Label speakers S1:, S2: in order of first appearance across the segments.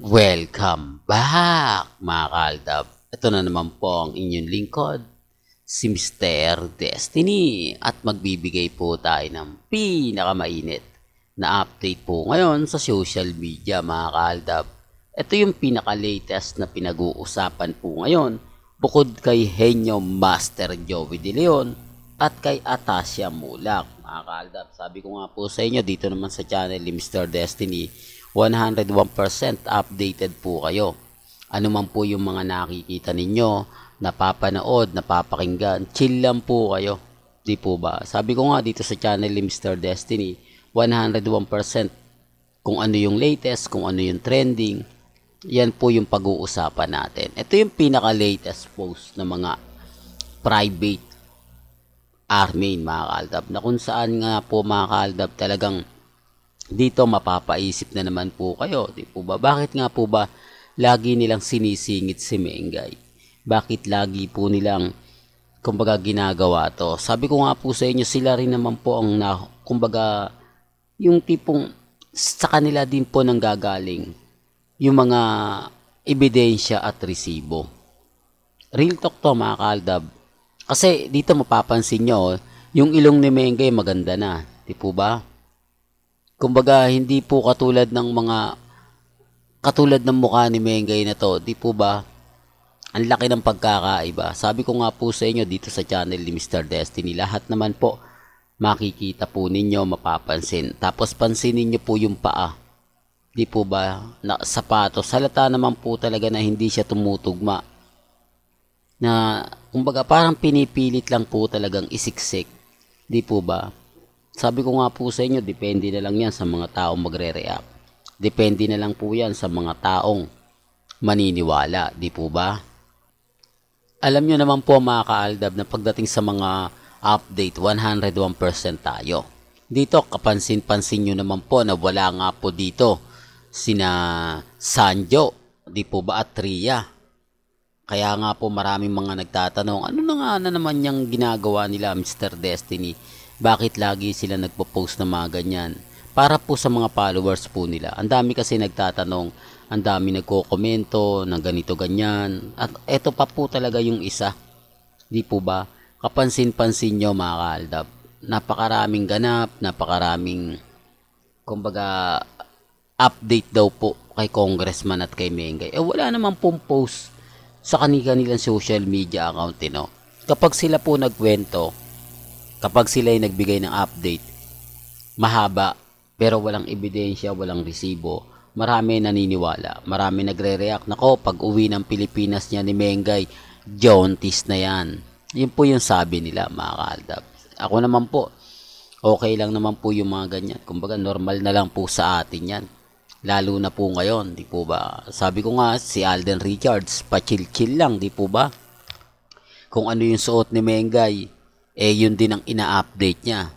S1: Welcome back mga kaaldab. Ito na naman po ang inyong lingkod, si Mr. Destiny at magbibigay po tayo ng pinakamainit na update po ngayon sa social media mga kaaldab. Ito yung pinaka-latest na pinag-uusapan po ngayon bukod kay Henyo Master Joey De Leon at kay Atasha Mulak mga kaaldab. Sabi ko nga po sa inyo dito naman sa channel ni Mr. Destiny, 101% updated po kayo. Ano man po yung mga nakikita ninyo, napapanood, napapakinggan, chill lang po kayo. Di po ba? Sabi ko nga dito sa channel ni Mr. Destiny, 101% kung ano yung latest, kung ano yung trending, yan po yung pag-uusapan natin. Ito yung pinaka-latest post ng mga private army mga kaaldab, na kung saan nga po mga kaaldab talagang dito mapapaisip na naman po kayo, di po ba? Bakit nga po ba lagi nilang sinisingit si Mengay? Bakit lagi po nilang kumbaga ginagawa to? Sabi ko nga po sa inyo, sila rin naman po ang kumbaga yung tipong sa kanila din po nang gagaling yung mga ebidensya at resibo. Real talk to mga kaaldab. Kasi dito mapapansin nyo, yung ilong ni Mengay maganda na, di po ba? Kumbaga, hindi po katulad ng mukha ni Mengay na to, di po ba? Ang laki ng pagkakaiba. Sabi ko nga po sa inyo dito sa channel ni Mr. Destiny, lahat naman po makikita po ninyo, mapapansin. Tapos pansinin niyo po yung paa. Di po ba? Na sapatos. Halata naman po talaga na hindi siya tumutugma. Na kumbaga parang pinipilit lang po talagang isiksik. Di po ba? Sabi ko nga po sa inyo, depende na lang yan sa mga taong magre-react. Depende na lang po yan sa mga taong maniniwala, di po ba? Alam nyo naman po mga kaaldab na pagdating sa mga update, 101% tayo. Dito, kapansin-pansin nyo naman po na wala nga po dito sina Sanjo, di po ba, at Tria. Kaya nga po maraming mga nagtatanong, ano na nga na naman yung ginagawa nila Mr. Destiny? Bakit lagi sila nagpo-post ng mga ganyan? Para po sa mga followers po nila. Ang dami kasi nagtatanong, ang dami nagko-komento ng ganito ganyan. At eto pa po talaga yung isa. Di po ba? Kapansin-pansin nyo mga kaaldab. Napakaraming ganap, napakaraming kumbaga update daw po kay Congressman at kay Mengay. Wala naman pong post sa kanilang social media account, no? Kapag sila po nagkwento, kapag sila ay nagbigay ng update, mahaba, pero walang ebidensya, walang resibo, marami naniniwala, marami nagre-react, nako, pag uwi ng Pilipinas niya ni Mengay, jauntis na yan. Yun po yung sabi nila, mga kaaldab. Ako naman po, okay lang naman po yung mga ganyan. Kumbaga, normal na lang po sa atin yan. Lalo na po ngayon, di po ba? Sabi ko nga, si Alden Richards, pa-chill-chill lang, di po ba? Kung ano yung suot ni Mengay, yun din ang ina-update niya.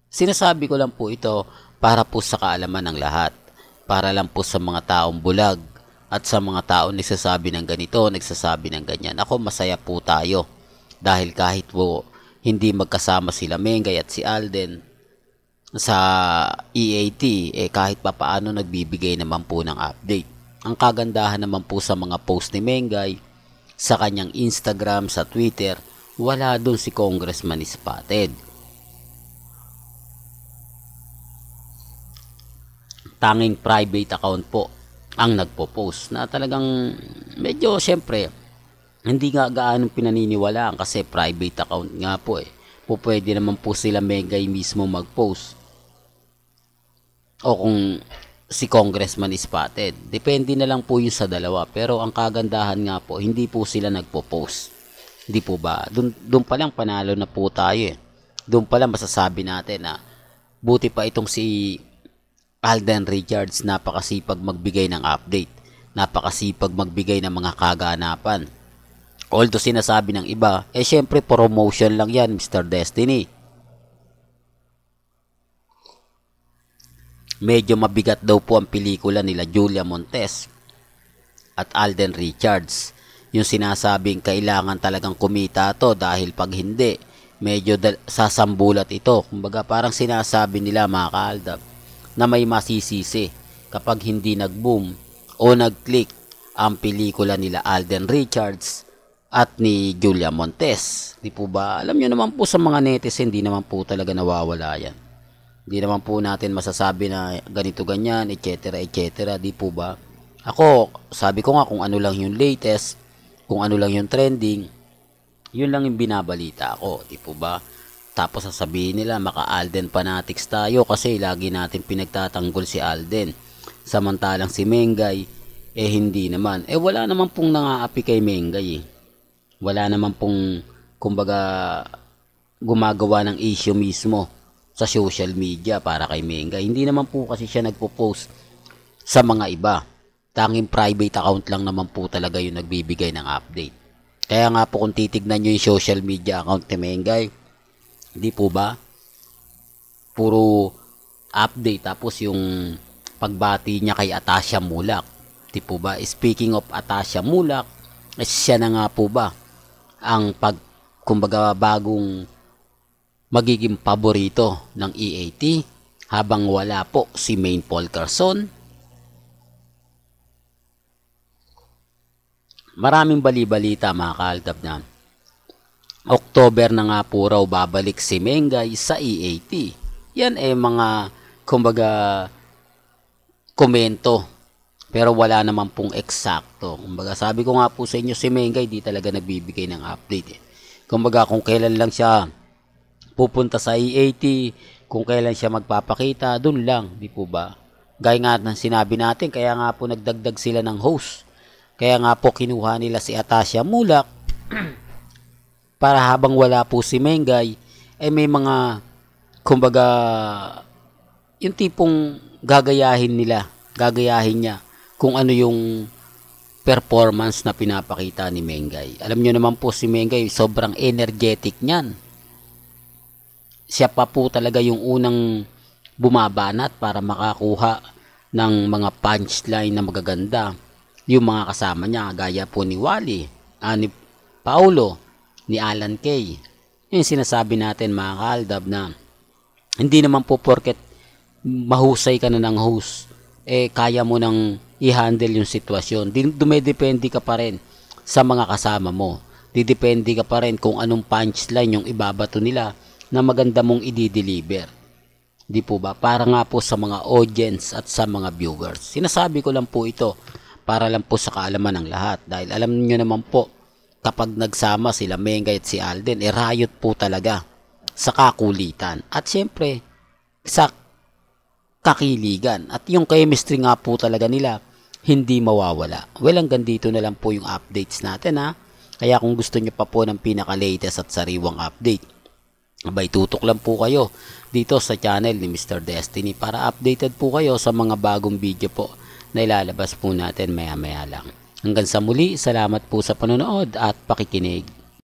S1: Sinasabi ko lang po ito para po sa kaalaman ng lahat. Para lang po sa mga taong bulag at sa mga taong nagsasabi ng ganito, nagsasabi ng ganyan. Ako, masaya po tayo. Dahil kahit po hindi magkasama sila Mengay at si Alden sa EAT, kahit pa paano nagbibigay naman po ng update. Ang kagandahan naman po sa mga post ni Mengay, sa kanyang Instagram, sa Twitter, wala doon si Congressman spotted. Tanging private account po ang nagpo-post na talagang medyo syempre hindi nga gaano pinaniniwalaan kasi private account nga po pwede naman po sila Mengay mismo mag-post o kung si Congressman spotted. Depende na lang po yun sa dalawa, pero ang kagandahan nga po hindi po sila nagpo-post. Di po ba? Doon pa lang panalo na po tayo. Doon pa lang masasabi natin na buti pa itong si Alden Richards, napakasipag magbigay ng update. Napakasipag magbigay ng mga kaganapan. Although sinasabi ng iba, syempre promotion lang yan, Mr. Destiny. Medyo mabigat daw po ang pelikula nila Julia Montes at Alden Richards. Yung sinasabing kailangan talagang kumita to dahil pag hindi, medyo sasambulat ito. Kumbaga parang sinasabi nila mga kaaldab na may masisisi kapag hindi nag-boom o nag-click ang pelikula nila Alden Richards at ni Julia Montes. Di po ba? Alam nyo naman po sa mga netizen, hindi naman po talaga nawawala yan. Hindi naman po natin masasabi na ganito ganyan, etc. etc. Di po ba? Ako, sabi ko nga kung ano lang yung latest, kung ano lang yung trending, yun lang yung binabalita ko. Di po ba? Tapos sasabihin nila, maka-Alden fanatics tayo kasi lagi natin pinagtatanggol si Alden. Samantalang si Mengay, hindi naman. Wala naman pong nangaapi kay Mengay. Wala naman pong, kumbaga, gumagawa ng issue mismo sa social media para kay Mengay. Hindi naman po kasi siya nagpo-post sa mga iba. Tanging private account lang naman po talaga yung nagbibigay ng update. Kaya nga po kung titignan nyo yung social media account ni Mengay, di po ba? Puro update. Tapos yung pagbati niya kay Atasha Mulak. Di po ba? Speaking of Atasha Mulak, siya na nga po ba ang kumbaga bagong magiging paborito ng EAT habang wala po si Maine Paul Carson. Maraming bali-balita mga kaaldab na October na nga po raw babalik si Mengay sa EAT. Yan mga kumbaga komento. Pero wala naman pong eksakto. Kumbaga sabi ko nga po sa inyo si Mengay di talaga nagbibigay ng update. Kumbaga kung kailan lang siya pupunta sa EAT, kung kailan siya magpapakita, dun lang, di po ba? Gaya nga ng sinabi natin, kaya nga po nagdagdag sila ng host. Kaya nga po kinuha nila si Atasha Mulak para habang wala po si Mengay, may mga, kumbaga, yung tipong gagayahin niya kung ano yung performance na pinapakita ni Mengay. Alam nyo naman po si Mengay, sobrang energetic niyan. Siya pa po talaga yung unang bumabanat para makakuha ng mga punchline na magaganda. Yung mga kasama niya, gaya po ni Wally, ni Paulo, ni Alan Kay. Yung sinasabi natin mga kaaldab na hindi naman po porket mahusay ka na ng host, kaya mo nang i-handle yung sitwasyon. Dumedepende ka pa rin sa mga kasama mo. Didepende ka pa rin kung anong punchline yung ibabato nila na maganda mong i-deliver. Di po ba? Para nga po sa mga audience at sa mga viewers. Sinasabi ko lang po ito para lang po sa kaalaman ng lahat. Dahil alam niyo naman po, kapag nagsama sila Mengay at si Alden, riot po talaga sa kakulitan. At syempre, sa kakiligan. At yung chemistry nga po talaga nila, hindi mawawala. Well, hanggang dito na lang po yung updates natin ha. Kaya kung gusto nyo pa po ng pinaka-latest at sariwang update, abay tutok lang po kayo dito sa channel ni Mr. Destiny para updated po kayo sa mga bagong video po na ilalabas po natin maya-maya lang. Hanggang sa muli, salamat po sa panonood at pakikinig.